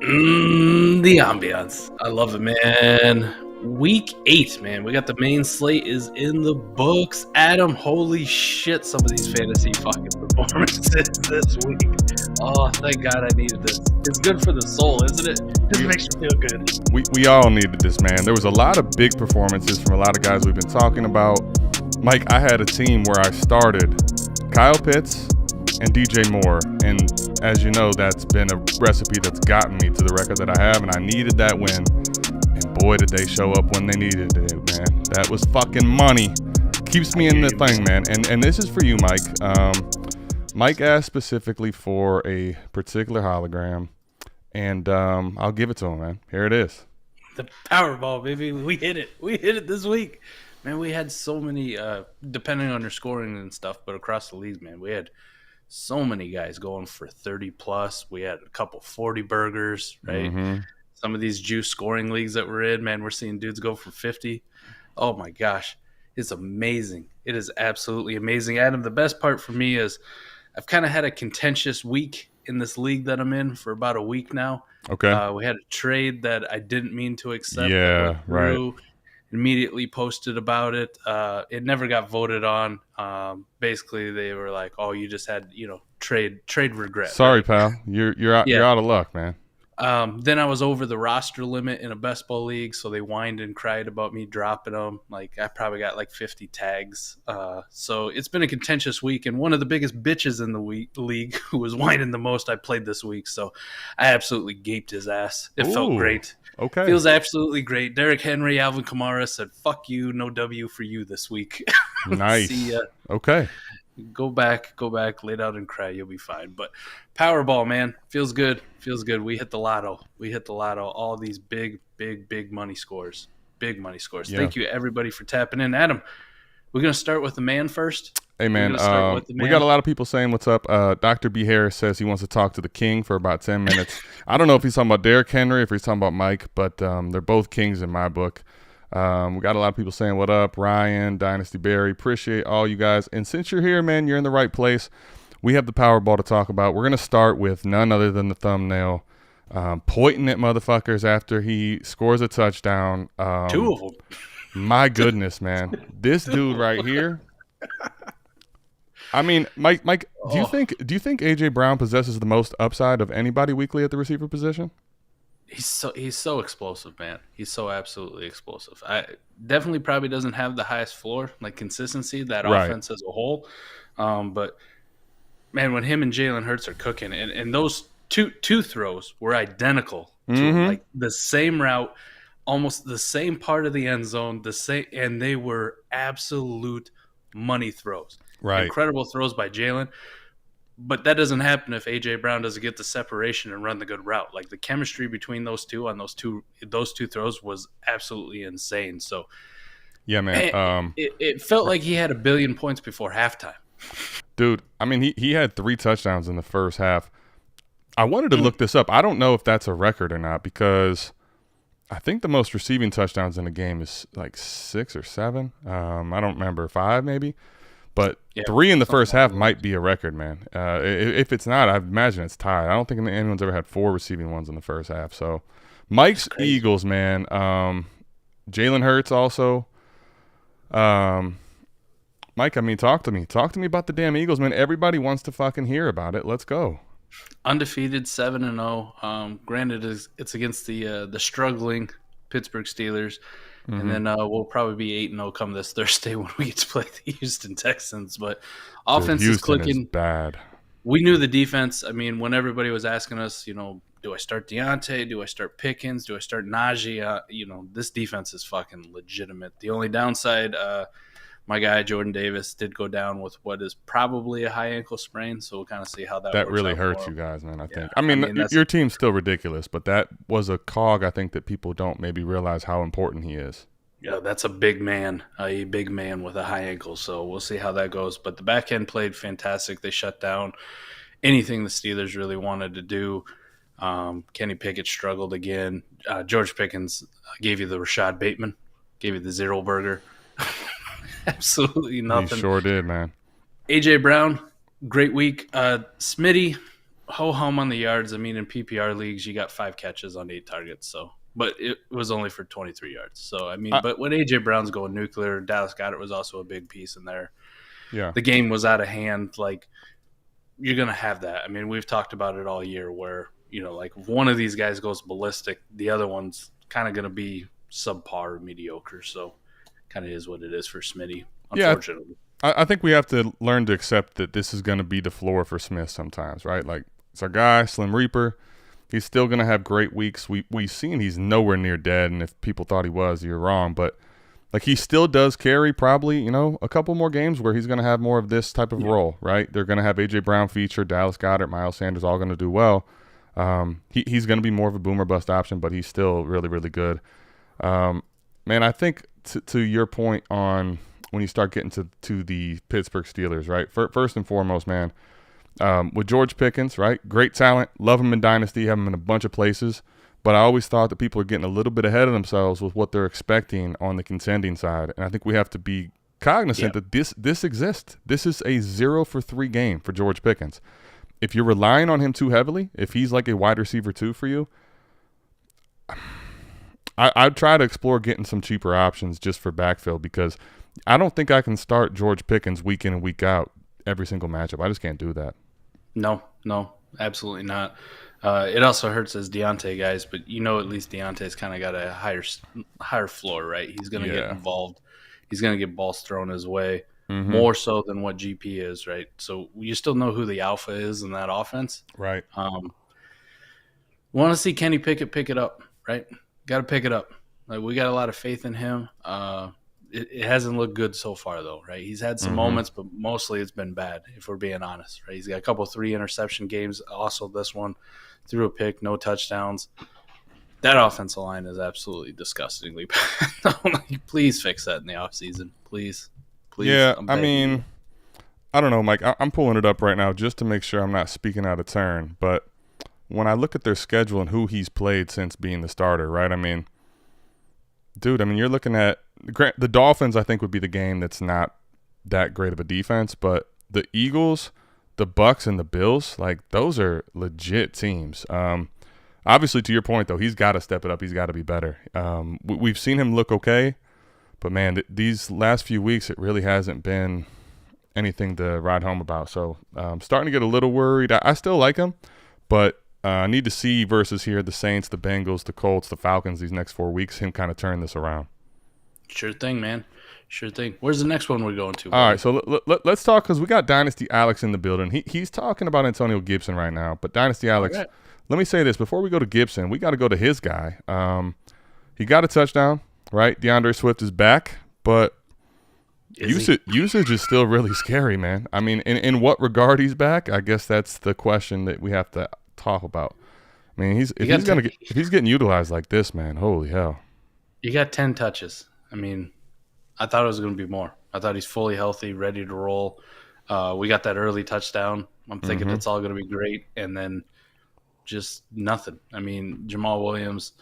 The ambiance. I love it, man. Week 8, man. We got the main slate is in the books. Adam, holy shit, some of these fantasy fucking performances this week. Oh, thank God I needed this. It's good for the soul, isn't it? Just makes you feel good. We all needed this, man. There was a lot of big performances from a lot of guys we've been talking about. Mike, I had a team where I started Kyle Pitts and DJ Moore, and as you know, that's been a recipe that's gotten me to the record that I have, and I needed that win, and boy did they show up when they needed it, man. That was fucking money. Keeps me in the thing, man. And this is for you, Mike. Mike asked specifically for a particular hologram, and I'll give it to him, man. Here it is. The Powerball, baby. We hit it. We hit it this week. Man, we had so many, depending on your scoring and stuff, but across the leagues, man, we had so many guys going for 30 plus. We had a couple 40 burgers, right? Mm-hmm. Some of these juice scoring leagues that we're in, man, we're seeing dudes go for 50. Oh my gosh, it's amazing. It is absolutely amazing. Adam, the best part for me is I've kind of had a contentious week in this league that I'm in for about a week now. Okay. We had a trade that I didn't mean to accept. Yeah, right. Immediately posted about it. It never got voted on. Basically, they were like, "Oh, you just had trade regret." Sorry, right? pal. You're out of luck, man. Then I was over the roster limit in a best ball league, so they whined and cried about me dropping them. Like I probably got like 50 tags. So it's been a contentious week, and one of the biggest bitches in the league who was whining the most I played this week. So I absolutely gaped his ass. It felt great. Okay. Feels absolutely great. Derrick Henry, Alvin Kamara said, "Fuck you, no W for you this week." Nice. See ya. Okay. Go back, lay down and cry. You'll be fine. But Powerball, man, feels good. We hit the lotto. All these big money scores. Big money scores. Yeah. Thank you, everybody, for tapping in. Adam, we're going to start with the man first. Hey, man, we got a lot of people saying what's up. Dr. B. Harris says he wants to talk to the king for about 10 minutes. I don't know if he's talking about Derrick Henry, if he's talking about Mike, but they're both kings in my book. We got a lot of people saying what up. Ryan, Dynasty Barry, appreciate all you guys. And since you're here, man, you're in the right place. We have the Powerball to talk about. We're going to start with none other than the thumbnail, pointing at motherfuckers after he scores a touchdown. 2 of them. My goodness, man. This dude right here. I mean, Mike, do you think AJ Brown possesses the most upside of anybody weekly at the receiver position? He's so explosive, man. He's so absolutely explosive. I definitely probably doesn't have the highest floor, like consistency, that offense as a whole. But man, when him and Jalen Hurts are cooking, and those two throws were identical to like the same route, almost the same part of the end zone, and they were absolute money throws. Right. Incredible throws by Jalen. But that doesn't happen if A.J. Brown doesn't get the separation and run the good route. Like the chemistry between those two on those two throws was absolutely insane. So, yeah, man. It felt like he had 1 billion points before halftime. Dude, I mean, he had 3 touchdowns in the first half. I wanted to look this up. I don't know if that's a record or not because I think the most receiving touchdowns in a game is like 6 or 7. I don't remember, 5 maybe. But 3 in the first half might be a record, man. If it's not, I imagine it's tied. I don't think anyone's ever had 4 receiving ones in the first half. So, Mike's Eagles, man. Jalen Hurts also. Mike, I mean, talk to me. Talk to me about the damn Eagles, man. Everybody wants to fucking hear about it. Let's go. Undefeated, 7-0. Granted, it's against the struggling Pittsburgh Steelers. And then we'll probably be 8-0 come this Thursday when we get to play the Houston Texans. But offense is clicking. Is bad. We knew the defense. I mean, when everybody was asking us, do I start Deontay? Do I start Pickens? Do I start Najee? This defense is fucking legitimate. The only downside, my guy Jordan Davis did go down with what is probably a high ankle sprain. So we'll kind of see how that works really out hurts you guys, man, I think. I mean your team's still ridiculous, but that was a cog I think that people don't maybe realize how important he is. Yeah, that's a big man with a high ankle. So we'll see how that goes. But the back end played fantastic. They shut down anything the Steelers really wanted to do. Kenny Pickett struggled again. George Pickens gave you the Rashad Bateman, gave you the zero burger. Absolutely nothing. He sure did, man. A.J. Brown, great week. Smitty, ho-hum on the yards. I mean, in PPR leagues, you got 5 catches on 8 targets. So, but it was only for 23 yards. So, I mean, but when AJ Brown's going nuclear, Dallas Goedert was also a big piece in there. Yeah. The game was out of hand. Like, you're going to have that. I mean, we've talked about it all year where, like if one of these guys goes ballistic, the other one's kind of going to be subpar or mediocre. So, kind of is what it is for Smitty, unfortunately. Yeah. I think we have to learn to accept that this is going to be the floor for Smith sometimes, right? Like, it's our guy, Slim Reaper. He's still going to have great weeks. We've seen he's nowhere near dead, and if people thought he was, you're wrong. But, like, he still does carry probably, a couple more games where he's going to have more of this type of role, right? They're going to have A.J. Brown feature, Dallas Goedert, Miles Sanders all going to do well. He's going to be more of a boomer bust option, but he's still really, really good. Man, I think to your point on – when you start getting to the Pittsburgh Steelers, right? First and foremost, man, with George Pickens, right? Great talent. Love him in Dynasty. Have him in a bunch of places. But I always thought that people are getting a little bit ahead of themselves with what they're expecting on the contending side. And I think we have to be cognizant that this exists. This is a 0-for-3 game for George Pickens. If you're relying on him too heavily, if he's like a wide receiver 2 for you, I'd try to explore getting some cheaper options just for backfield because – I don't think I can start George Pickens week in and week out every single matchup. I just can't do that. No, absolutely not. It also hurts as Deontay guys, but at least Deontay's kind of got a higher floor, right? He's going to get involved. He's going to get balls thrown his way more so than what GP is, right? So you still know who the alpha is in that offense. Right. Want to see Kenny Pickett pick it up, right? Got to pick it up. Like, we got a lot of faith in him. It hasn't looked good so far, though, right? He's had some moments, but mostly it's been bad, if we're being honest, right? He's got a couple 3 interception games. Also, this one, threw a pick, no touchdowns. That offensive line is absolutely disgustingly bad. Please fix that in the offseason. Please. Yeah, I mean, I don't know, Mike. I'm pulling it up right now just to make sure I'm not speaking out of turn. But when I look at their schedule and who he's played since being the starter, right? I mean, dude, you're looking at the Dolphins, I think, would be the game that's not that great of a defense, but the Eagles, the Bucks, and the Bills, like, those are legit teams. Obviously, to your point, though, he's got to step it up. He's got to be better. We've seen him look okay, but, man, these last few weeks, it really hasn't been anything to ride home about. So I'm starting to get a little worried. I still like him, but I need to see versus here the Saints, the Bengals, the Colts, the Falcons these next 4 weeks, him kind of turn this around. Sure thing, man. Sure thing. Where's the next one we're going to? All right, so let's talk because we got Dynasty Alex in the building. He's talking about Antonio Gibson right now, but Dynasty Alex, let me say this. Before we go to Gibson, we got to go to his guy. He got a touchdown, right? DeAndre Swift is back, but usage is still really scary, man. I mean, in what regard he's back? I guess that's the question that we have to talk about. I mean, if he's getting utilized like this, man, holy hell. You got 10 touches. I mean, I thought it was going to be more. I thought he's fully healthy, ready to roll. We got that early touchdown. I'm thinking it's all going to be great, and then just nothing. I mean, Jamal Williams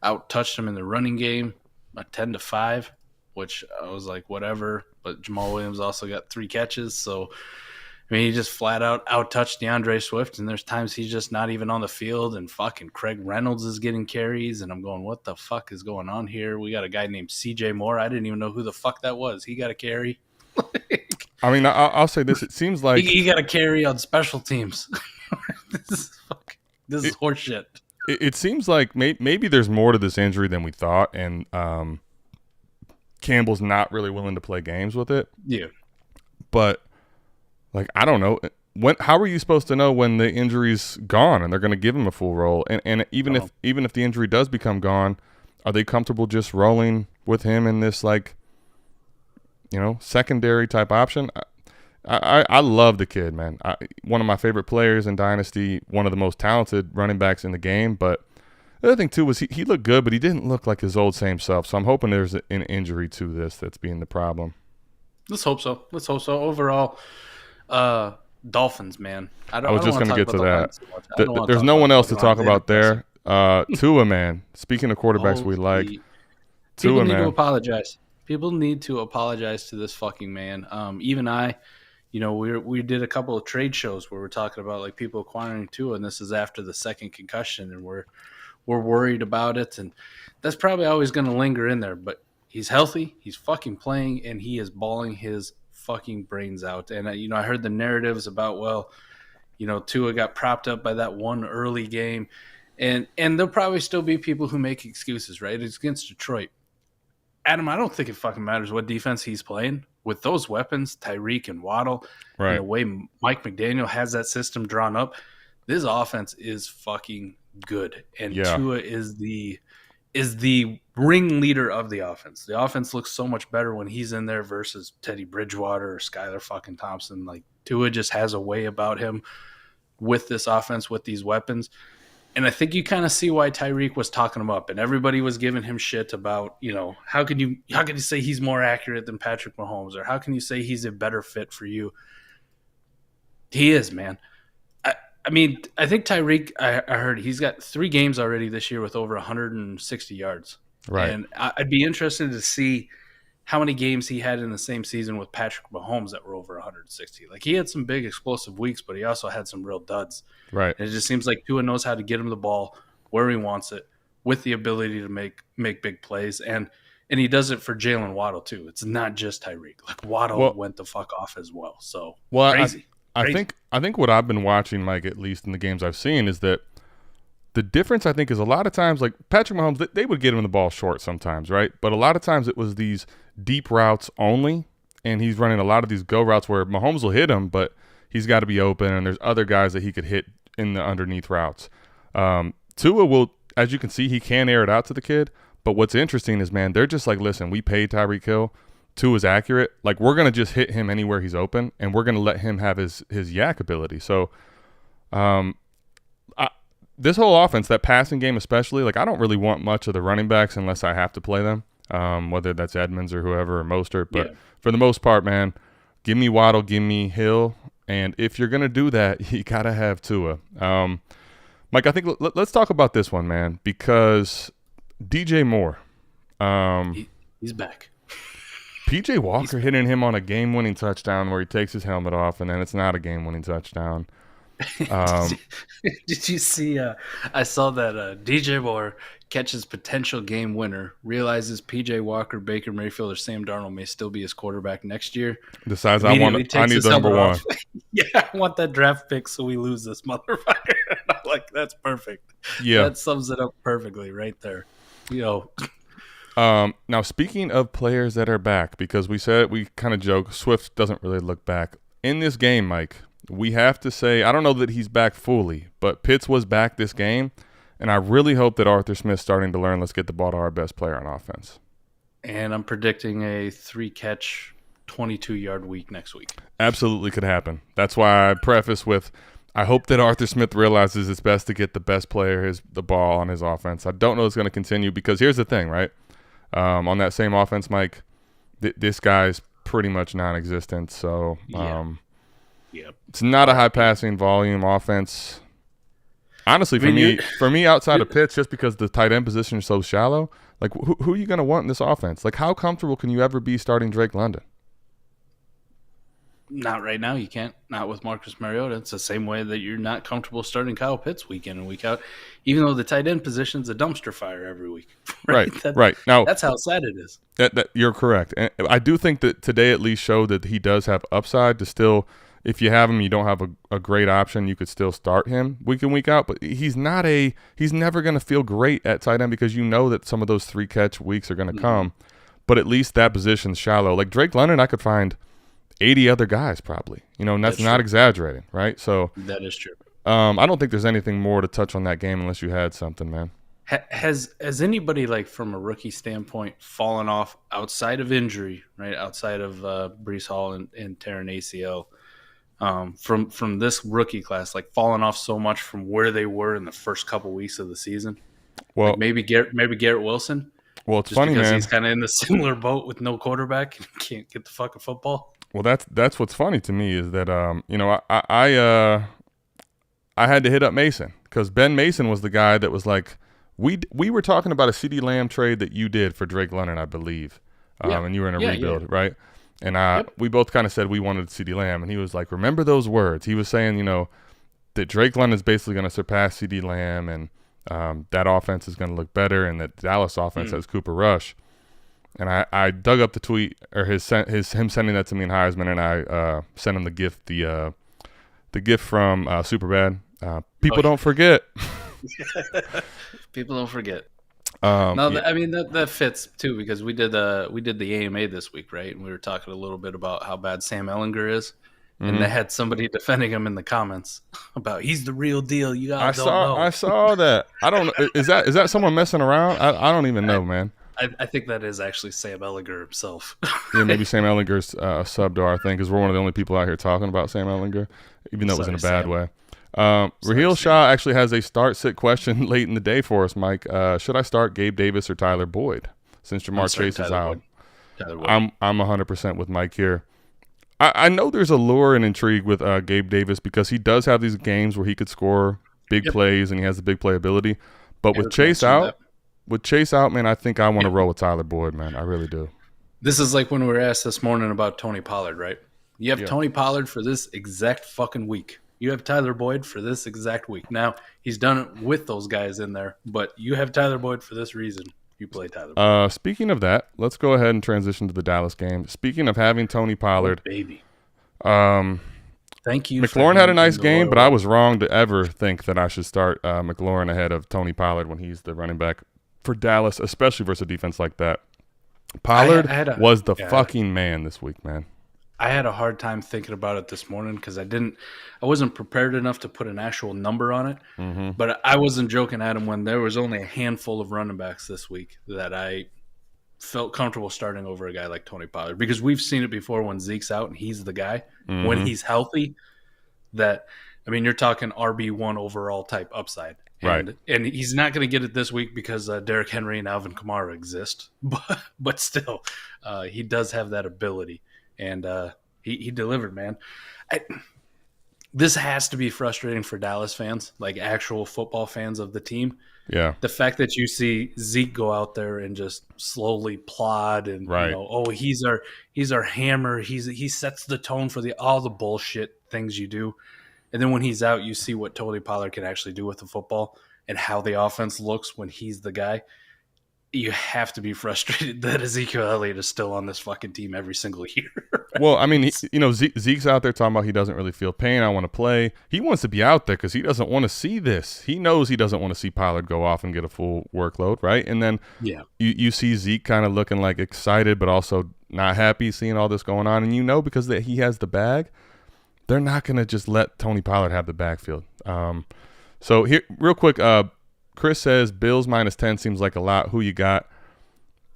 out-touched him in the running game, 10-5, which I was like, whatever. But Jamal Williams also got 3 catches, so I mean, he just flat out touched DeAndre Swift, and there's times he's just not even on the field, and fucking Craig Reynolds is getting carries, and I'm going, what the fuck is going on here? We got a guy named CJ Moore. I didn't even know who the fuck that was. He got a carry. I mean, I'll say this. It seems like he got a carry on special teams. This is horseshit. It seems like maybe there's more to this injury than we thought, and Campbell's not really willing to play games with it. Yeah. But like, I don't know. How are you supposed to know when the injury's gone and they're going to give him a full role? And even if the injury does become gone, are they comfortable just rolling with him in this, like, secondary type option? I love the kid, man. One of my favorite players in Dynasty, one of the most talented running backs in the game. But the other thing, too, was he looked good, but he didn't look like his old same self. So I'm hoping there's an injury to this that's being the problem. Let's hope so. Overall, Dolphins, man. I was just going to get to that. There's no one else to talk about there. Tua, man. Speaking of quarterbacks we like, Tua, man. People need to apologize to this fucking man. Even I, we did a couple of trade shows where we're talking about like people acquiring Tua, and this is after the second concussion, and we're worried about it, and that's probably always going to linger in there. But he's healthy, he's fucking playing, and he is balling his fucking brains out. And I heard the narratives about, well, Tua got propped up by that one early game, and there'll probably still be people who make excuses, right? It's against Detroit. Adam, I don't think it fucking matters what defense he's playing. With those weapons, Tyreek and Waddle, right, and the way Mike McDaniel has that system drawn up, this offense is fucking good. And Tua is the ringleader of the offense. The offense looks so much better when he's in there versus Teddy Bridgewater or Skylar fucking Thompson. Like, Tua just has a way about him with this offense, with these weapons. And I think you kind of see why Tyreek was talking him up, and everybody was giving him shit about, how can you say he's more accurate than Patrick Mahomes, or how can you say he's a better fit for you? He is, man. I mean, I think Tyreek, I heard he's got 3 games already this year with over 160 yards. Right. And I'd be interested to see how many games he had in the same season with Patrick Mahomes that were over 160. Like, he had some big explosive weeks, but he also had some real duds. Right. And it just seems like Tua knows how to get him the ball where he wants it, with the ability to make big plays. And he does it for Jalen Waddle too. It's not just Tyreek. Like, Waddle went the fuck off as well. So crazy. I think what I've been watching, Mike, at least in the games I've seen, is that the difference, I think, is a lot of times, like Patrick Mahomes, they would get him the ball short sometimes, right? But a lot of times it was these deep routes only, and he's running a lot of these go routes where Mahomes will hit him, but he's got to be open, and there's other guys that he could hit in the underneath routes. Tua will, as you can see, he can air it out to the kid, but what's interesting is, man, they're just like, listen, we paid Tyreek Hill. Tua's accurate. Like, we're going to just hit him anywhere he's open, and we're going to let him have his yak ability. So this whole offense, that passing game especially, like, I don't really want much of the running backs unless I have to play them, whether that's Edmonds or whoever or Mostert. But for the most part, man, give me Waddle, give me Hill. And if you're going to do that, you got to have Tua. Mike, I think let's talk about this one, man, because DJ Moore. He's back. PJ Walker hitting him on a game-winning touchdown where he takes his helmet off, and then it's not a game-winning touchdown. Did you see? I saw that DJ Moore catches potential game winner, realizes PJ Walker, Baker Mayfield, or Sam Darnold may still be his quarterback next year. Decides I need the number one. Yeah, I want that draft pick so we lose this motherfucker. I'm like, that's perfect. Yeah, that sums it up perfectly right there. Now, speaking of players that are back, because we kind of joke, Swift doesn't really look back. In this game, Mike, we have to say, I don't know that he's back fully, but Pitts was back this game, and I really hope that Arthur Smith's starting to learn, let's get the ball to our best player on offense. And I'm predicting a 3-catch, 22-yard week next week. Absolutely could happen. That's why I preface with, I hope that Arthur Smith realizes it's best to get the best player the ball on his offense. I don't know it's going to continue because here's the thing, right? On that same offense, Mike, this guy's pretty much non-existent. So it's not a high-passing volume offense. Honestly, for me, outside of Pitts, just because the tight end position is so shallow, like who are you going to want in this offense? Like, how comfortable can you ever be starting Drake London? Not right now. You can't. Not with Marcus Mariota. It's the same way that you're not comfortable starting Kyle Pitts week in and week out, even though the tight end position's a dumpster fire every week. Right. Right. Now, that's how sad it is. That you're correct. And I do think that today at least showed that he does have upside to still, if you have him, you don't have a great option, you could still start him week in, week out. But he's never going to feel great at tight end because you know that some of those 3-catch weeks are going to come. But at least that position's shallow. Like Drake London, I could find 80 other guys probably, and that's not exaggerating, right? So that is true. I don't think there's anything more to touch on that game unless you had something, man. Has anybody, like, from a rookie standpoint, fallen off outside of injury, right? Outside of Breece Hall and tearing ACL, from this rookie class, like, fallen off so much from where they were in the first couple weeks of the season? Well, like maybe Garrett Wilson. Well, it's funny, because man. He's kind of in the similar boat with no quarterback and can't get the fucking football. Well, that's what's funny to me is that I had to hit up Mason because Ben Mason was the guy that was like, we were talking about a CeeDee Lamb trade that you did for Drake London, I believe, and you were in a rebuild, right? And we both kind of said we wanted CeeDee Lamb, and he was like, remember those words. He was saying, that Drake London is basically going to surpass CeeDee Lamb, and that offense is going to look better, and that Dallas offense has Cooper Rush. And I dug up the tweet, or him sending that to me in Heisman, and I sent him the gift, the gift from Superbad. People don't forget. People don't forget. Yeah. That fits too, because we did the AMA this week, right? And we were talking a little bit about how bad Sam Ehlinger is, and they had somebody defending him in the comments about he's the real deal. You guys don't know. I saw that. I don't know. Is that someone messing around? I don't even know, man. I think that is actually Sam Ehlinger himself. Yeah, maybe Sam Ehlinger's a sub to our thing, because we're one of the only people out here talking about Sam Ehlinger, even though it was in a bad way. Raheel Shah actually has a start-sit question late in the day for us, Mike. Should I start Gabe Davis or Tyler Boyd since Jamar Chase is out? I'm 100% with Mike here. I know there's a lure and intrigue with Gabe Davis, because he does have these games where he could score big plays and he has the big play ability. But with Chase out, man, I think I want to roll with Tyler Boyd, man. I really do. This is like when we were asked this morning about Tony Pollard, right? You have Tony Pollard for this exact fucking week. You have Tyler Boyd for this exact week. Now, he's done it with those guys in there, but you have Tyler Boyd for this reason. You play Tyler Boyd. Speaking of that, let's go ahead and transition to the Dallas game. Speaking of having Tony Pollard. Oh, baby. Thank you. McLaurin had a nice game, but I was wrong to ever think that I should start McLaurin ahead of Tony Pollard when he's the running back for Dallas, especially versus a defense like that. Pollard was the fucking man this week, man. I had a hard time thinking about it this morning because I wasn't prepared enough to put an actual number on it. Mm-hmm. But I wasn't joking, Adam, when there was only a handful of running backs this week that I felt comfortable starting over a guy like Tony Pollard, because we've seen it before when Zeke's out and he's the guy. Mm-hmm. When he's healthy, you're talking RB1 overall type upside. Right. And he's not going to get it this week because Derrick Henry and Alvin Kamara exist. But still, he does have that ability. And he delivered, man. This has to be frustrating for Dallas fans, like actual football fans of the team. Yeah. The fact that you see Zeke go out there and just slowly plod and he's our hammer. He sets the tone for all the bullshit things you do. And then when he's out, you see what Tony Pollard can actually do with the football and how the offense looks when he's the guy. You have to be frustrated that Ezekiel Elliott is still on this fucking team every single year. Well, Zeke's out there talking about he doesn't really feel pain. I want to play. He wants to be out there because he doesn't want to see this. He knows he doesn't want to see Pollard go off and get a full workload, right? And then you see Zeke kind of looking like excited but also not happy seeing all this going on. And because that he has the bag, they're not going to just let Tony Pollard have the backfield. So here, real quick, Chris says Bills -10 seems like a lot. Who you got?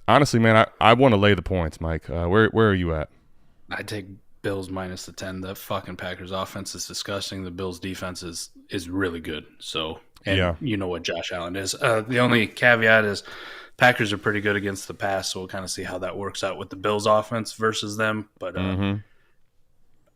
Honestly, man, I want to lay the points, Mike. Where are you at? I take Bills -10. The fucking Packers offense is disgusting. The Bills defense is really good. So, you know what Josh Allen is. The only caveat is Packers are pretty good against the pass, so we'll kind of see how that works out with the Bills offense versus them. But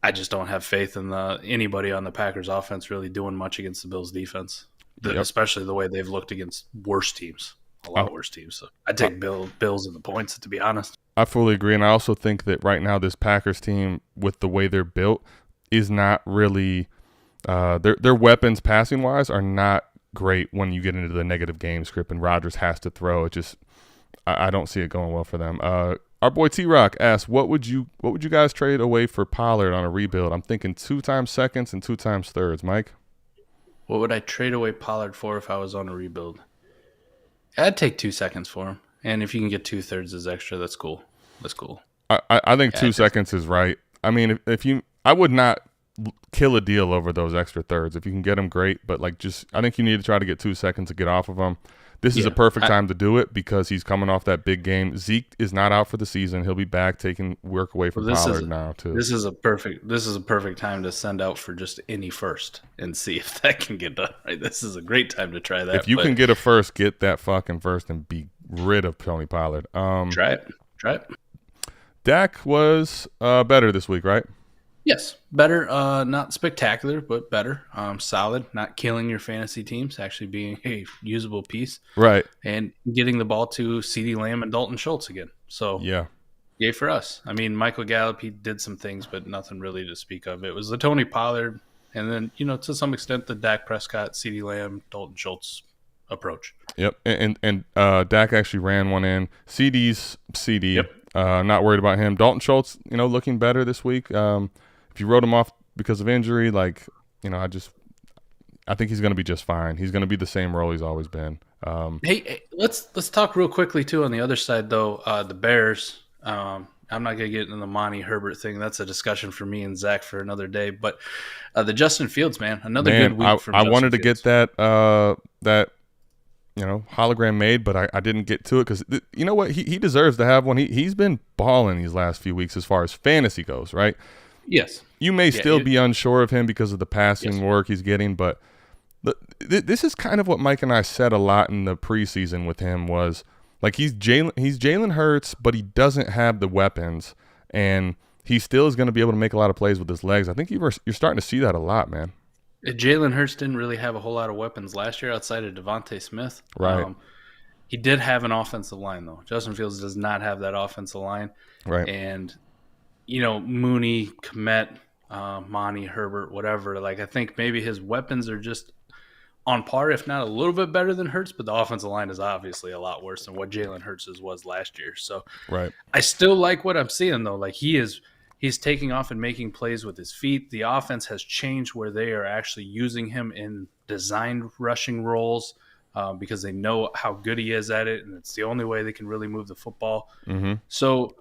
I just don't have faith in anybody on the Packers offense really doing much against the Bills defense. Especially the way they've looked against worse teams, a lot worse teams. So I take Bills in the points, to be honest. I fully agree, and I also think that right now this Packers team, with the way they're built, is not really their weapons passing wise are not great when you get into the negative game script and Rodgers has to throw. It just I don't see it going well for them. Our boy T-Rock asks, what would you guys trade away for Pollard on a rebuild? I'm thinking 2 times seconds and 2 times thirds, Mike. What would I trade away Pollard for if I was on a rebuild? I'd take 2 seconds for him. And if you can get 2/3 as extra, that's cool. That's cool. I think 2 seconds is right. I mean, I would not kill a deal over those extra thirds. If you can get them, great. But I think you need to try to get 2 seconds to get off of them. This is a perfect time to do it because he's coming off that big game. Zeke is not out for the season. He'll be back taking work away from Pollard now too. This is a perfect time to send out for just any first and see if that can get done. Right, this is a great time to try that. If you can get a first, get that fucking first and be rid of Tony Pollard. Try it. Dak was better this week, right? Yes, better. Not spectacular, but better. Solid. Not killing your fantasy teams. Actually being a usable piece. Right. And getting the ball to CeeDee Lamb and Dalton Schultz again. So yeah. Yay for us. I mean, Michael Gallup, he did some things, but nothing really to speak of. It was the Tony Pollard, and then, to some extent, the Dak Prescott, CeeDee Lamb, Dalton Schultz approach. Yep, and Dak actually ran one in. CD's CD. Yep. Not worried about him. Dalton Schultz, looking better this week. If you wrote him off because of injury, I think he's going to be just fine. He's going to be the same role he's always been. Hey, let's talk real quickly too on the other side though. The Bears. I'm not going to get into the Monty Herbert thing. That's a discussion for me and Zach for another day. But the Justin Fields, man, another good week from Justin I wanted to Fields. get that hologram made, but I didn't get to it because you know what? He deserves to have one. He's been balling these last few weeks as far as fantasy goes, right? Yes. You may still be unsure of him because of the passing work he's getting, but this is kind of what Mike and I said a lot in the preseason with him was like he's Jalen Hurts, but he doesn't have the weapons, and he still is going to be able to make a lot of plays with his legs. I think you're starting to see that a lot, man. Jalen Hurts didn't really have a whole lot of weapons last year outside of Devontae Smith. Right. He did have an offensive line, though. Justin Fields does not have that offensive line. Right. And, Mooney, Kmet, Monty, Herbert, whatever, I think maybe his weapons are just on par, if not a little bit better than Hurts, but the offensive line is obviously a lot worse than what Jalen Hurts' was last year. So right. I still like what I'm seeing, though. He's taking off and making plays with his feet. The offense has changed where they are actually using him in designed rushing roles because they know how good he is at it, and it's the only way they can really move the football. Mm-hmm. So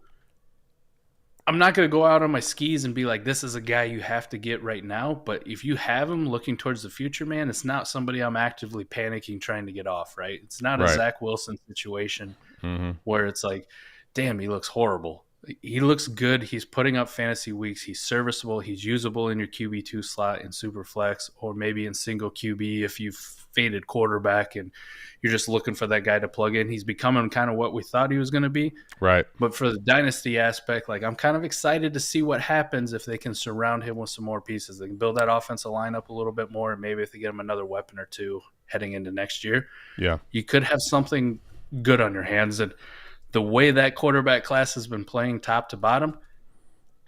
I'm not going to go out on my skis and be like, this is a guy you have to get right now. But if you have him looking towards the future, man, it's not somebody I'm actively panicking trying to get off, right? It's not a Zach Wilson situation where it's like, damn, he looks horrible. He looks good. He's putting up fantasy weeks. He's serviceable. He's usable in your QB2 slot in Superflex or maybe in single QB if you've faded quarterback and you're just looking for that guy to plug in. He's becoming kind of what we thought he was going to be. Right. But for the dynasty aspect, I'm kind of excited to see what happens if they can surround him with some more pieces. They can build that offensive line up a little bit more, and maybe if they get him another weapon or two heading into next year, you could have something good on your hands. And the way that quarterback class has been playing top to bottom,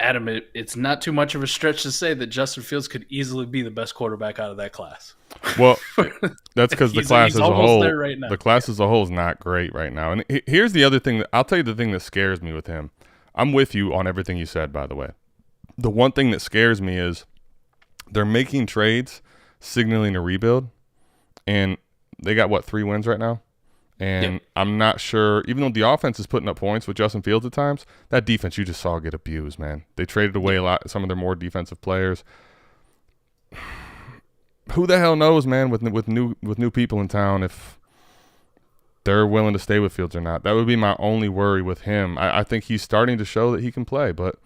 Adam, it's not too much of a stretch to say that Justin Fields could easily be the best quarterback out of that class. Well, that's because the class as a whole, right now. The class as a whole is not great right now. And here's the other thing. I'll tell you the thing that scares me with him. I'm with you on everything you said, by the way. The one thing that scares me is they're making trades signaling a rebuild, and they got, 3 wins right now? And I'm not sure, even though the offense is putting up points with Justin Fields at times, that defense you just saw get abused, man. They traded away a lot, some of their more defensive players. Who the hell knows, man, with new people in town, if they're willing to stay with Fields or not. That would be my only worry with him. I think he's starting to show that he can play, but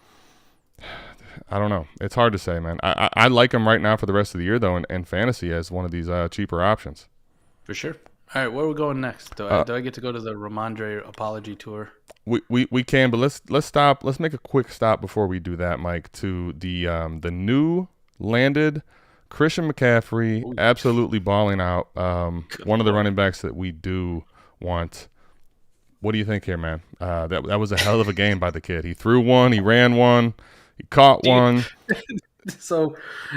I don't know. It's hard to say, man. I like him right now for the rest of the year, though, and fantasy as one of these cheaper options. For sure. All right, where are we going next? Do I get to go to the Rhamondre apology tour? We can, but let's stop. Let's make a quick stop before we do that, Mike, to the new landed Christian McCaffrey, absolutely balling out. One of the running backs that we do want. What do you think here, man? That was a hell of a game by the kid. He threw one, he ran one, he caught one. So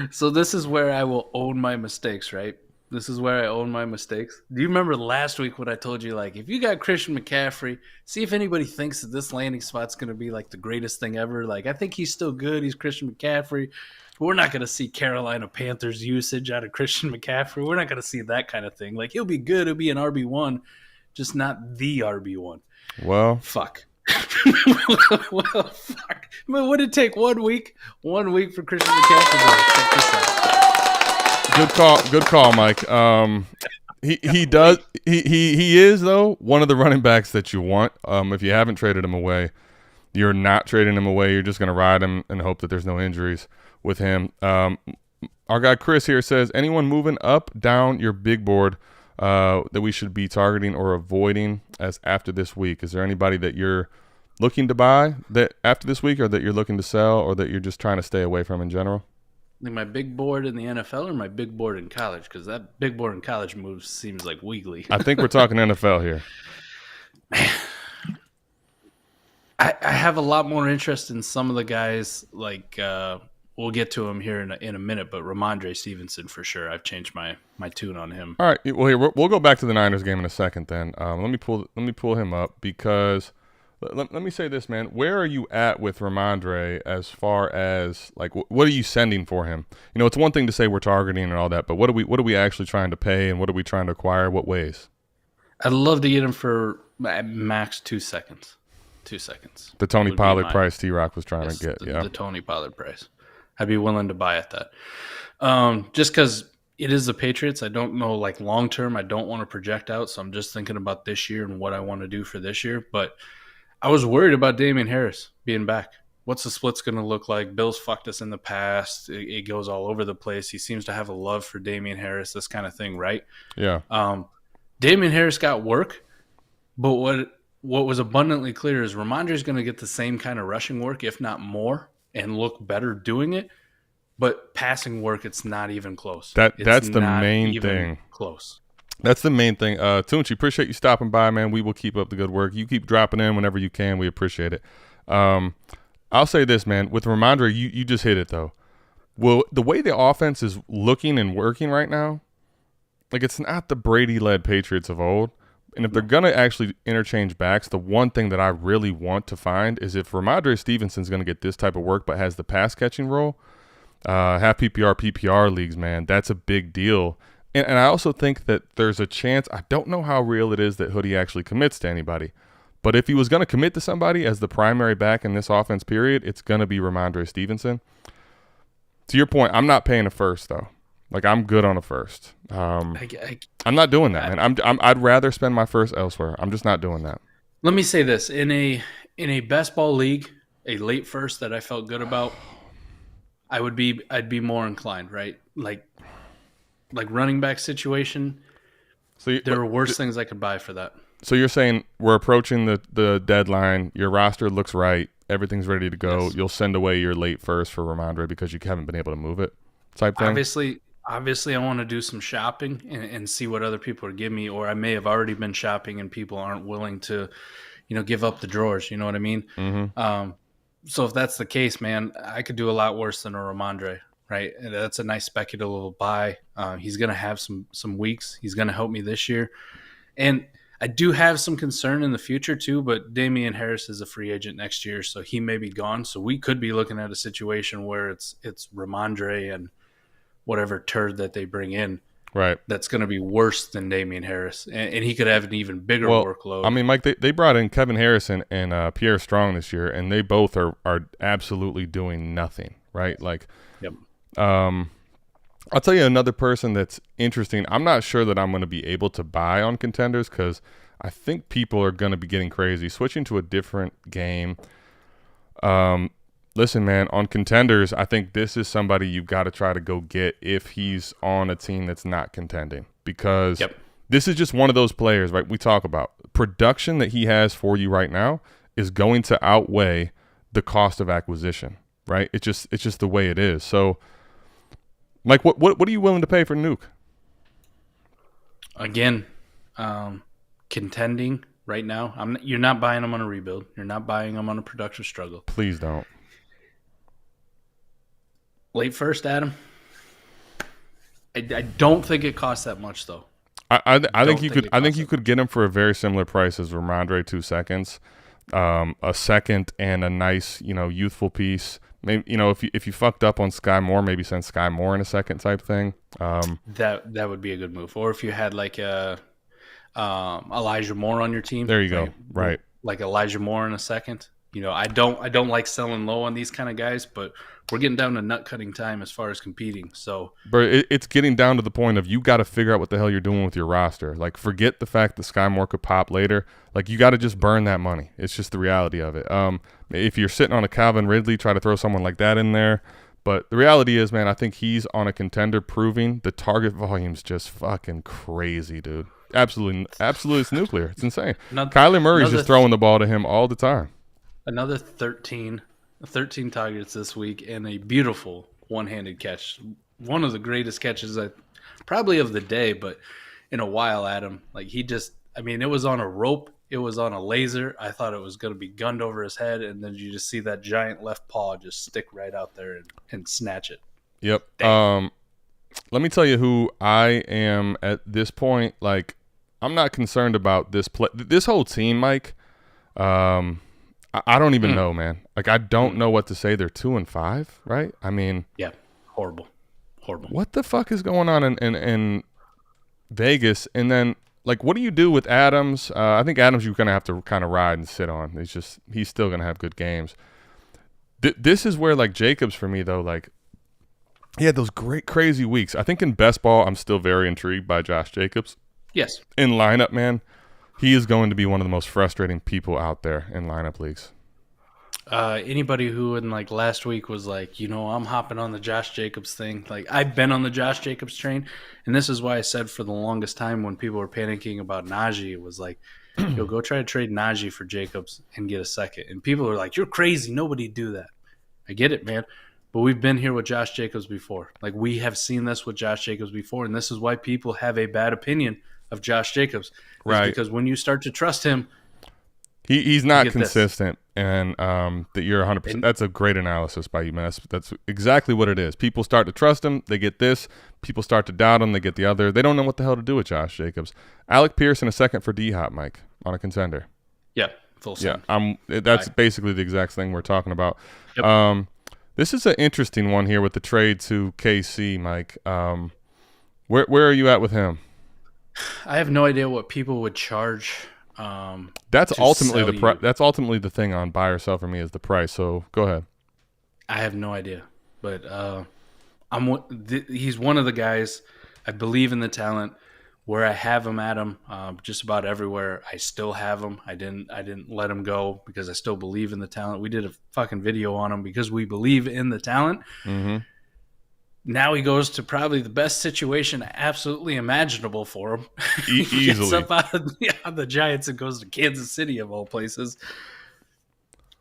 this is where I will own my mistakes, right? This is where I own my mistakes. Do you remember last week when I told you, if you got Christian McCaffrey, see if anybody thinks that this landing spot's going to be, the greatest thing ever. I think he's still good. He's Christian McCaffrey. But we're not going to see Carolina Panthers usage out of Christian McCaffrey. We're not going to see that kind of thing. He'll be good. He'll be an RB1, just not the RB1. Well. Fuck. Well, fuck. I mean, would it take 1 week? 1 week for Christian McCaffrey to check this out. Good call, Mike. He does. He is though one of the running backs that you want. If you haven't traded him away, you're not trading him away. You're just going to ride him and hope that there's no injuries with him. Our guy Chris here says, anyone moving up, down your big board that we should be targeting or avoiding as after this week? Is there anybody that you're looking to buy that after this week, or that you're looking to sell, or that you're just trying to stay away from in general? My big board in the NFL or my big board in college? Because that big board in college move seems weekly. I think we're talking NFL here. I have a lot more interest in some of the guys. Like we'll get to him here in a minute, but Rhamondre Stevenson for sure. I've changed my tune on him. All right. Well, here we'll go back to the Niners game in a second. Then let me pull him up because let me say this, man. Where are you at with Rhamondre as far as like what are you sending for him? You know, it's one thing to say we're targeting and all that, but what are we actually trying to pay and what are we trying to acquire? What ways? I'd love to get him for max 2 seconds. 2 seconds. The Tony Pollard price T-Rock was trying to get. The Tony Pollard price. I'd be willing to buy at that. Just because it is the Patriots. I don't know, like long term, I don't want to project out. So I'm just thinking about this year and what I want to do for this year. But I was worried about Damian Harris being back. What's the split's going to look like? Bill's fucked us in the past. It goes all over the place. He seems to have a love for Damian Harris, this kind of thing, right? Yeah. Damian Harris got work, but what was abundantly clear is Rhamondre's going to get the same kind of rushing work, if not more, and look better doing it. But passing work, it's not even close. That's the main thing. Close. That's the main thing. Tunchi, appreciate you stopping by, man. We will keep up the good work. You keep dropping in whenever you can. We appreciate it. I'll say this, man. With Rhamondre, you just hit it, though. Well, the way the offense is looking and working right now, like it's not the Brady-led Patriots of old. And if they're going to actually interchange backs, the one thing that I really want to find is if Rhamondre Stevenson's going to get this type of work but has the pass-catching role, half PPR leagues, man, that's a big deal. And I also think that there's a chance, I don't know how real it is that Hoodie actually commits to anybody, but if he was going to commit to somebody as the primary back in this offense period, it's going to be Rhamondre Stevenson. To your point, I'm not paying a first, though. Like, I'm good on a first. I'm not doing that, man. I'd rather spend my first elsewhere. I'm just not doing that. Let me say this. In a best ball league, a late first that I felt good about, I'd be more inclined, right? Like running back situation, there are worse things I could buy for that. So you're saying we're approaching the deadline, your roster looks right, everything's ready to go, yes. You'll send away your late first for Rhamondre because you haven't been able to move it type thing? Obviously, I want to do some shopping and see what other people are giving me, or I may have already been shopping and people aren't willing to, give up the drawers. You know what I mean? Mm-hmm. So if that's the case, man, I could do a lot worse than a Rhamondre, right? And that's a nice speculative buy. He's going to have some weeks. He's going to help me this year. And I do have some concern in the future too, but Damian Harris is a free agent next year, so he may be gone. So we could be looking at a situation where it's Rhamondre and whatever turd that they bring in, right? That's going to be worse than Damian Harris, and he could have an even bigger workload. I mean, Mike, they brought in Kevin Harrison and Pierre Strong this year, and they both are absolutely doing nothing, right? Like, yep. I'll tell you another person that's interesting. I'm not sure that I'm going to be able to buy on Contenders because I think people are going to be getting crazy. Switching to a different game. Listen, man, on Contenders, I think this is somebody you've got to try to go get if he's on a team that's not contending because This is just one of those players, right? We talk about production that he has for you right now is going to outweigh the cost of acquisition, right? It's just the way it is. So, Mike, what are you willing to pay for Nuke? Again, contending right now. You're not buying him on a rebuild. You're not buying him on a production struggle. Please don't. Late first, Adam. I don't think it costs that much, though. I think you could get him for a very similar price as Rhamondre 2 seconds, a second and a nice youthful piece. Maybe if you fucked up on Sky Moore, maybe send Sky Moore in a second type thing. That would be a good move. Or if you had like Elijah Moore on your team, there you go. Right, like Elijah Moore in a second. I don't like selling low on these kind of guys, but we're getting down to nut cutting time as far as competing. So, but it's getting down to the point of you got to figure out what the hell you're doing with your roster. Like, forget the fact that Sky Moore could pop later. Like, you got to just burn that money. It's just the reality of it. If you're sitting on a Calvin Ridley, try to throw someone like that in there. But the reality is, man, I think he's on a contender, proving the target volume's just fucking crazy, dude. Absolutely, it's nuclear. It's insane. Kyler Murray's just throwing the ball to him all the time. Another 13 targets this week and a beautiful one-handed catch. One of the greatest catches probably of the day, but in a while, Adam. Like it was on a rope it was on a laser. I thought it was going to be gunned over his head, and then you just see that giant left paw just stick right out there and snatch it. Yep. Damn. Let me tell you who I am at this point. Like, I'm not concerned about this whole team, Mike. I don't even know, man. Like, I don't know what to say. They're 2-5, right? I mean, yeah, horrible. What the fuck is going on in Vegas? And then, like, what do you do with Adams? I think Adams you're gonna have to kind of ride and sit on. He's still gonna have good games. This is where, like, Jacobs for me though, like, he had those great crazy weeks. I think in best ball, I'm still very intrigued by Josh Jacobs. Yes. In lineup, man, he is going to be one of the most frustrating people out there in lineup leagues. Anybody who in like last week was like, I'm hopping on the Josh Jacobs thing. Like, I've been on the Josh Jacobs train, and this is why I said for the longest time when people were panicking about Najee, it was like, yo, go try to trade Najee for Jacobs and get a second. And people are like, you're crazy. Nobody'd do that. I get it, man. But we've been here with Josh Jacobs before. Like, we have seen this with Josh Jacobs before, and this is why people have a bad opinion of Josh Jacobs. Right. Because when you start to trust him, he's not consistent, and that you're 100%. That's a great analysis by you, man. That's exactly what it is. People start to trust him, they get this. People start to doubt him, they get the other. They don't know what the hell to do with Josh Jacobs. Alec Pierce in a second for D-Hop, Mike, on a contender. Yeah, full send. Yeah, that's basically the exact thing we're talking about. Yep. This is an interesting one here with the trade to KC, Mike. Where are you at with him? I have no idea what people would charge. That's ultimately the That's ultimately the thing on buy or sell for me is the price. So go ahead. I have no idea, but he's one of the guys. I believe in the talent. Where I have him at him, just about everywhere. I still have him. I didn't let him go because I still believe in the talent. We did a fucking video on him because we believe in the talent. Mm-hmm. Now he goes to probably the best situation absolutely imaginable for him. Easily. Gets up out of the Giants and goes to Kansas City of all places.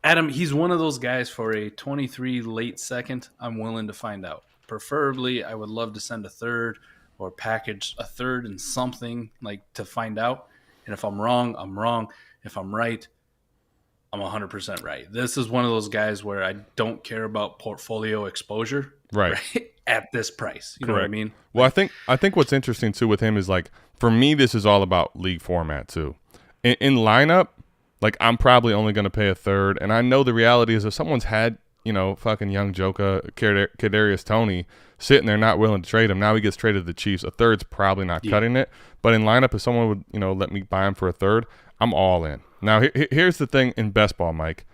Adam, he's one of those guys for a 23 late second. I'm willing to find out. Preferably, I would love to send a third or package a third and something like to find out. And if I'm wrong, I'm wrong. If I'm right, I'm 100% right. This is one of those guys where I don't care about portfolio exposure. Right. At this price. You know what I mean? Well, I think what's interesting too with him is, like, for me, this is all about league format too. In lineup, like, I'm probably only going to pay a third. And I know the reality is if someone's had, fucking young Joka, Kadarius Tony sitting there not willing to trade him, now he gets traded to the Chiefs, a third's probably not cutting it. But in lineup, if someone would, let me buy him for a third, I'm all in. Now, here's the thing in best ball, Mike.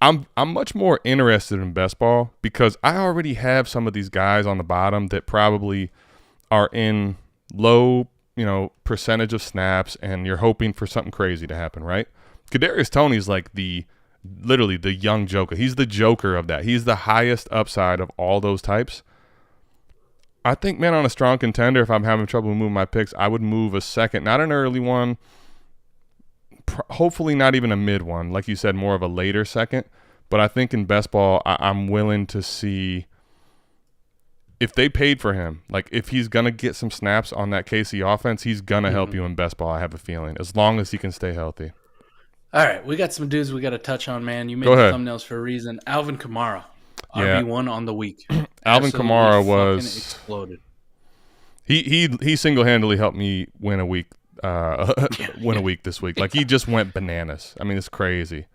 I'm much more interested in best ball because I already have some of these guys on the bottom that probably are in low, percentage of snaps, and you're hoping for something crazy to happen, right? Kadarius Tony's like literally the young Joker. He's the Joker of that. He's the highest upside of all those types. I think, man, on a strong contender, if I'm having trouble moving my picks, I would move a second, not an early one, hopefully not even a mid one. Like you said, more of a later second. But I think in best ball, I'm willing to see if they paid for him. Like, if he's going to get some snaps on that KC offense, he's going to help you in best ball, I have a feeling, as long as he can stay healthy. All right, we got some dudes we got to touch on, man. You made the thumbnails for a reason. Alvin Kamara, RB1 on the week. Alvin Kamara was exploded. He single-handedly helped me win a week. Win a week this week. Like, he just went bananas. I mean, it's crazy.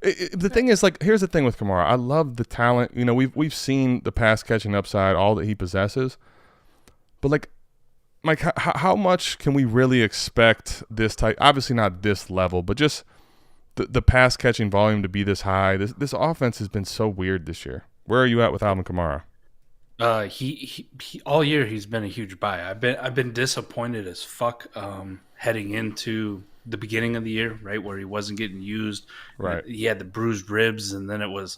The thing is, like, here's the thing with Kamara. I love the talent. We've seen the pass catching upside, all that he possesses. But, like, Mike, how much can we really expect this type? Obviously not this level, but just the pass catching volume to be this high. This offense has been so weird this year. Where are you at with Alvin Kamara? He all year he's been a huge buy. I've been disappointed as fuck heading into the beginning of the year, right, where he wasn't getting used. Right. He had the bruised ribs, and then it was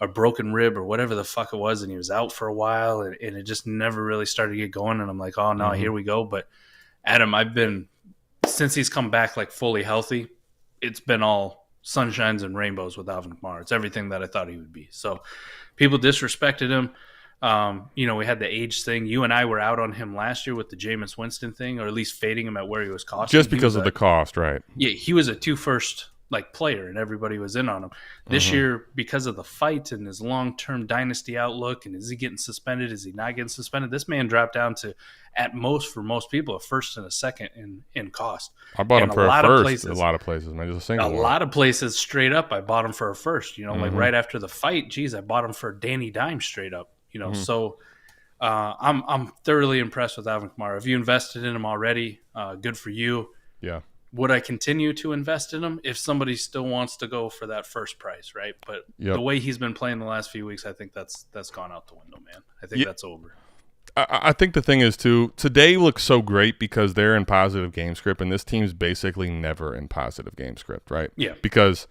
a broken rib or whatever the fuck it was, and he was out for a while, and it just never really started to get going. And I'm like, oh no, here we go. But Adam, since he's come back like fully healthy, it's been all sunshines and rainbows with Alvin Kamara. It's everything that I thought he would be. So people disrespected him. We had the age thing. You and I were out on him last year with the Jameis Winston thing, or at least fading him at where he was costing. Just because of the cost, right? Yeah, he was a 2 first player, and everybody was in on him. This year, because of the fight and his long-term dynasty outlook, and is he getting suspended? Is he not getting suspended? This man dropped down to, at most for most people, a first and a second in cost. I bought him for a first. A lot of places, man. Just a single. Lot of places straight up. I bought him for a first. Like right after the fight, geez, I bought him for Danny Dimes straight up. So I'm thoroughly impressed with Alvin Kamara. If you invested in him already, good for you. Yeah. Would I continue to invest in him if somebody still wants to go for that first price, right? But the way he's been playing the last few weeks, I think that's gone out the window, man. I think that's over. I think the thing is, too, today looks so great because they're in positive game script, and this team's basically never in positive game script, right? Yeah. Because,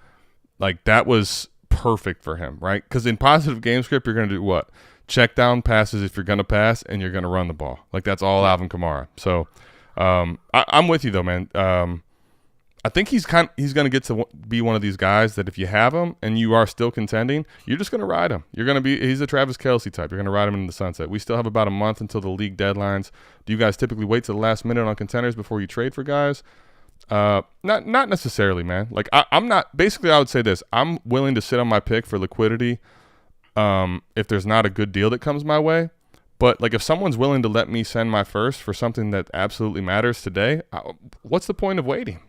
that was perfect for him, right? Because in positive game script, you're going to do what? Check down passes if you're going to pass, and you're going to run the ball. That's all Alvin Kamara. So I'm with you, though, man. I think he's going to get to be one of these guys that if you have him and you are still contending, you're just going to ride him. He's a Travis Kelce type. You're going to ride him into the sunset. We still have about a month until the league deadlines. Do you guys typically wait to the last minute on contenders before you trade for guys? Not necessarily, man. I'm not. Basically, I would say this: I'm willing to sit on my pick for liquidity. If there's not a good deal that comes my way, but if someone's willing to let me send my first for something that absolutely matters today, what's the point of waiting?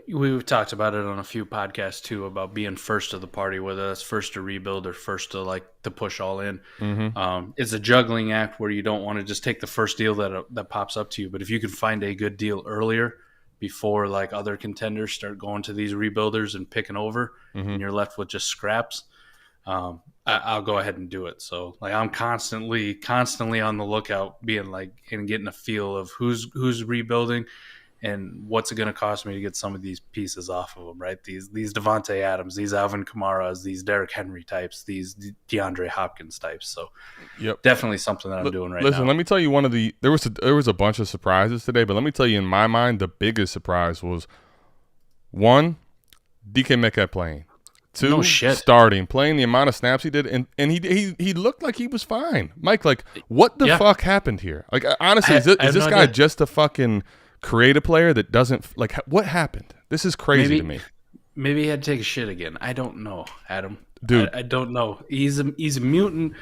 We've talked about it on a few podcasts too about being first to the party, whether that's first to rebuild or first to to push all in. It's a juggling act where you don't want to just take the first deal that pops up to you, but if you can find a good deal earlier before other contenders start going to these rebuilders and picking over, and you're left with just scraps, I'll go ahead and do it. So I'm constantly on the lookout, being and getting a feel of who's rebuilding. And what's it going to cost me to get some of these pieces off of them, right? These Devontae Adams, these Alvin Kamaras, these Derrick Henry types, these DeAndre Hopkins types. So, definitely something that I'm doing right now. Listen, let me tell you there was a bunch of surprises today, but let me tell you, in my mind, the biggest surprise was, 1, DK Metcalf playing. 2, starting, playing the amount of snaps he did, and he looked like he was fine. Mike, what the fuck happened here? Honestly, is this guy just a fucking create player that doesn't what happened? This is crazy to me. Maybe he had to take a shit again. I don't know, Adam. Dude, I don't know. He's a mutant.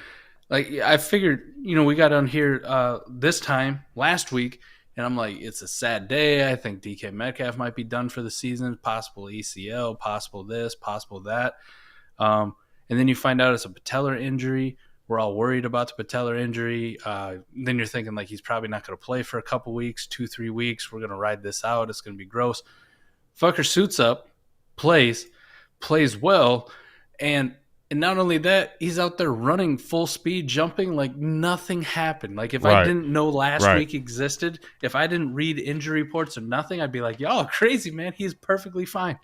I figured, we got on here this time last week, and I'm like, it's a sad day. I think DK Metcalf might be done for the season. Possible ACL, possible this, possible that. And then you find out it's a patellar injury. We're all worried about the patellar injury. Then you're thinking he's probably not going to play for a couple weeks, 2-3 weeks. We're going to ride this out. It's going to be gross. Fucker suits up, plays well, and not only that, he's out there running full speed, jumping like nothing happened. If I didn't know last week existed, if I didn't read injury reports or nothing, I'd be like, y'all crazy, man. He's perfectly fine.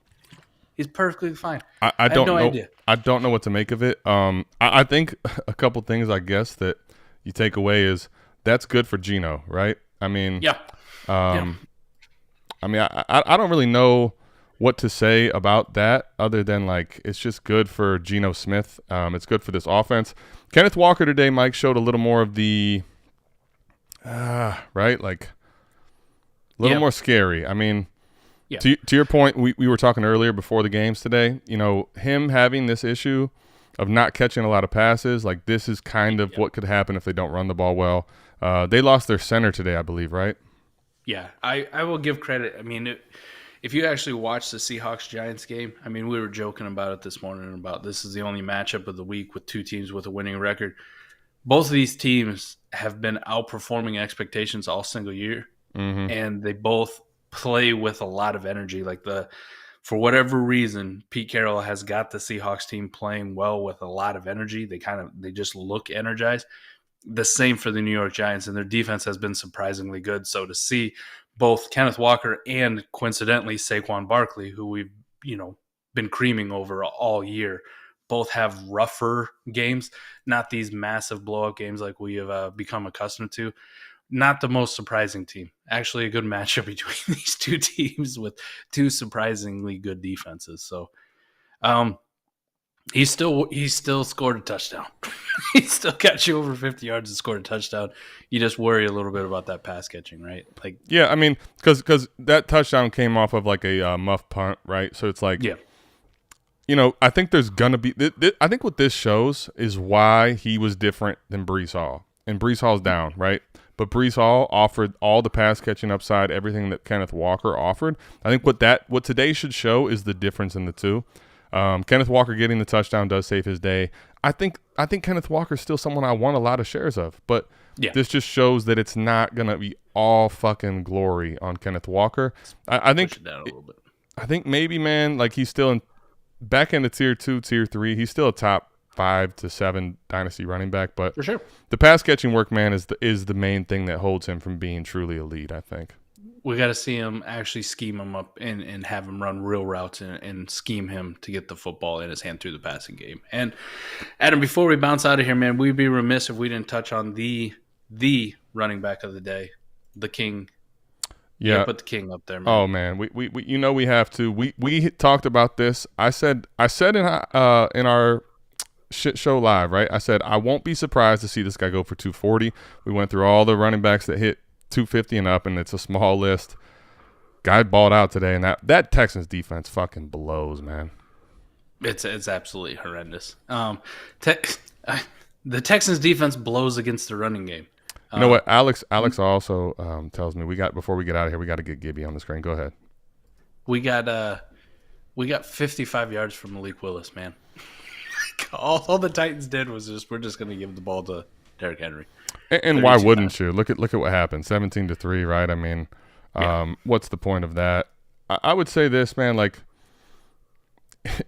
He's perfectly fine. I don't know. Idea. I don't know what to make of it. I think a couple things, I guess, that you take away is that's good for Geno, right? I mean, I don't really know what to say about that other than it's just good for Geno Smith. It's good for this offense. Kenneth Walker today, Mike, showed a little more of the right, a little more scary. I mean. Yeah. To your point, we were talking earlier before the games today, him having this issue of not catching a lot of passes, this is kind of what could happen if they don't run the ball well. They lost their center today, I believe, right? Yeah, I will give credit. I mean, if you actually watch the Seahawks-Giants game, I mean, we were joking about it this morning about this is the only matchup of the week with two teams with a winning record. Both of these teams have been outperforming expectations all single year, and they both play with a lot of energy. For whatever reason, Pete Carroll has got the Seahawks team playing well with a lot of energy. They just look energized. The same for the New York Giants, and their defense has been surprisingly good. So to see both Kenneth Walker and coincidentally Saquon Barkley, who we've been creaming over all year, both have rougher games, not these massive blowout games like we have become accustomed to. Not the most surprising team. Actually, a good matchup between these two teams with two surprisingly good defenses. So, He still scored a touchdown. He still got you over 50 yards and scored a touchdown. You just worry a little bit about that pass catching, right? Like, yeah, I mean, because that touchdown came off of like a muff punt, right? So it's like, yeah, I think there's gonna be. I think what this shows is why he was different than Breece Hall. And Breece Hall's down, right? But Breece Hall offered all the pass catching upside, everything that Kenneth Walker offered. I think what today should show is the difference in the two. Kenneth Walker getting the touchdown does save his day. I think Kenneth Walker is still someone I want a lot of shares of, but this just shows that it's not gonna be all fucking glory on Kenneth Walker. I think push it down a little bit. I think maybe, man, like he's still in back into tier 2, tier 3. He's still a top 5 to 7 dynasty running back, but For sure. the pass catching work, man, is the main thing that holds him from being truly elite, I think. We got to see him actually scheme him up and have him run real routes and scheme him to get the football in his hand through the passing game. And Adam, before we bounce out of here, man, we'd be remiss if we didn't touch on the running back of the day, the king. Yeah, put the king up there, man. Oh man, we have to. We talked about this. I said in our shit show live, right? I said I won't be surprised to see this guy go for 240. We went through all the running backs that hit 250 and up, and it's a small list. Guy balled out today, and that Texans defense fucking blows, man. It's absolutely horrendous. The Texans defense blows against the running game. You know what? Alex also tells me before we get out of here, we got to get Gibby on the screen. Go ahead. We got 55 yards from Malik Willis, man. all the Titans did was we're just going to give the ball to Derrick Henry. And why wouldn't you? Look at what happened. 17-3, right? I mean, what's the point of that? I would say this, man. Like,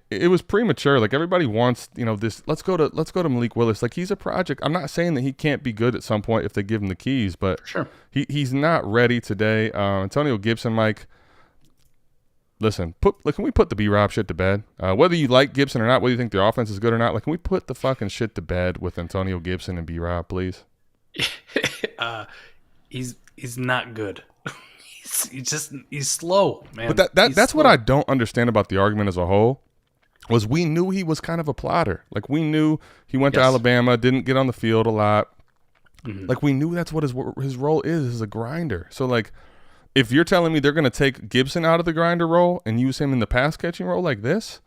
it was premature. Like, everybody wants, this. Let's go to Malik Willis. Like, he's a project. I'm not saying that he can't be good at some point if they give him the keys, but sure, he's not ready today. Antonio Gibson, Mike. Listen, can we put the B-Rob shit to bed? Whether you like Gibson or not, whether you think the offense is good or not, like, can we put the fucking shit to bed with Antonio Gibson and B-Rob, please? He's not good. He's slow, man. But that's slow. What I don't understand about the argument as a whole was we knew he was kind of a plotter. Like, we knew he went to Alabama, didn't get on the field a lot. Mm-hmm. Like, we knew that's what his role is as a grinder. So, like, if you're telling me they're going to take Gibson out of the grinder role and use him in the pass catching role like this,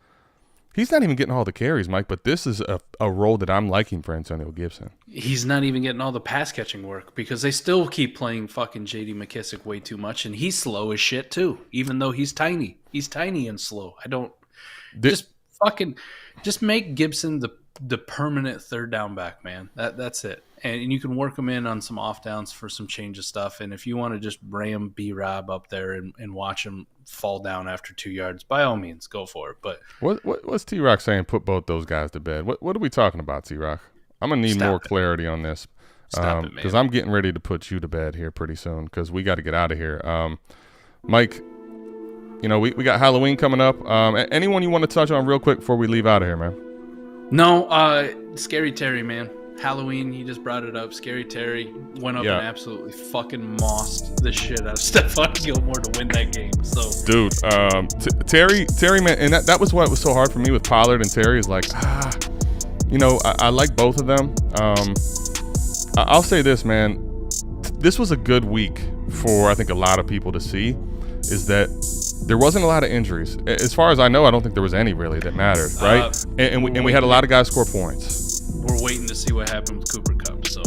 he's not even getting all the carries, Mike, but this is a role that I'm liking for Antonio Gibson. He's not even getting all the pass catching work because they still keep playing fucking J.D. McKissick way too much, and he's slow as shit too, even though he's tiny. He's tiny and slow. Just make Gibson the permanent third down back, man. That's it. And you can work him in on some off downs for some change of stuff. And if you want to just ram B-Rob up there and watch him fall down after 2 yards, by all means, go for it. But what's T-Rock saying? Put both those guys to bed. What are we talking about, T-Rock? I'm going to need more clarity on this. Stop it, man. Because I'm getting ready to put you to bed here pretty soon because we got to get out of here. Mike, we got Halloween coming up. Anyone you want to touch on real quick before we leave out of here, man? No, Scary Terry, man. Halloween, he just brought it up. Scary Terry went up and absolutely fucking mossed the shit out of Stephon Gilmore to win that game. So, dude, Terry, man, and that was what was so hard for me with Pollard and Terry is like, I like both of them. I'll say this, man. This was a good week for, I think, a lot of people to see is that there wasn't a lot of injuries. As far as I know, I don't think there was any really that mattered, right? And we had a lot of guys score points. We're waiting to see what happened with Cooper Kupp. So,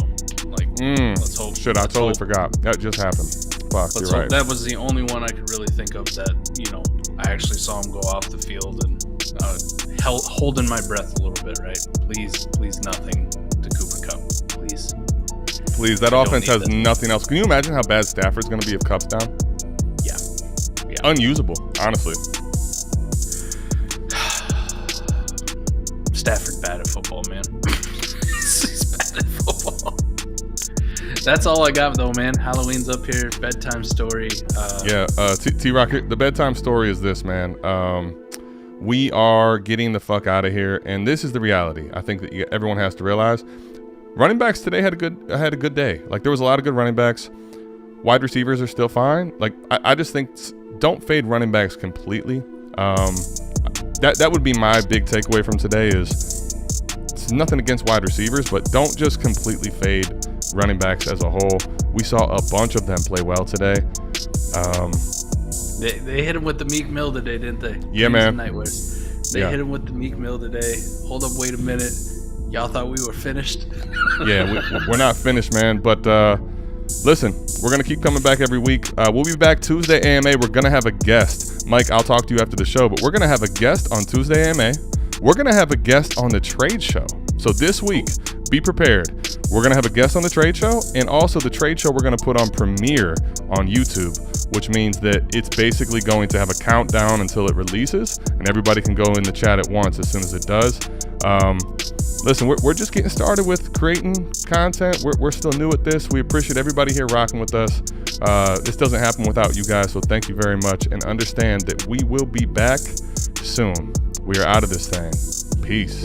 let's hope. Shit, I totally forgot. That just happened. Fuck, you're right. That was the only one I could really think of that, I actually saw him go off the field and holding my breath a little bit, right? Please, nothing to Cooper Kupp. Please, that offense has nothing else. Can you imagine how bad Stafford's going to be if Kupp's down? Yeah. Unusable, honestly. Stafford bad at football, man. He's bad at football. That's all I got, though, man. Halloween's up here. Bedtime story. T-Rock, the bedtime story is this, man. We are getting the fuck out of here, and this is the reality. I think that everyone has to realize. Running backs today had a good day. Like, there was a lot of good running backs. Wide receivers are still fine. Like, I just think don't fade running backs completely. that would be my big takeaway from today is it's nothing against wide receivers, but don't just completely fade running backs as a whole. We saw a bunch of them play well today. They hit him with the Meek Mill today, didn't they? Yeah, man. They hit him with the Meek Mill today. Hold up, wait a minute. Y'all thought we were finished? Yeah, we're not finished, man. But listen, we're going to keep coming back every week. We'll be back Tuesday AMA. We're going to have a guest. Mike, I'll talk to you after the show, but we're going to have a guest on Tuesday AMA. We're going to have a guest on the trade show. So this week, be prepared. We're going to have a guest on the trade show, and also the trade show we're going to put on Premiere on YouTube, which means that it's basically going to have a countdown until it releases, and everybody can go in the chat at once as soon as it does. Listen, we're just getting started with creating content. We're still new at this. We appreciate everybody here rocking with us. This doesn't happen without you guys, so thank you very much, and understand that we will be back soon. We are out of this thing. Peace.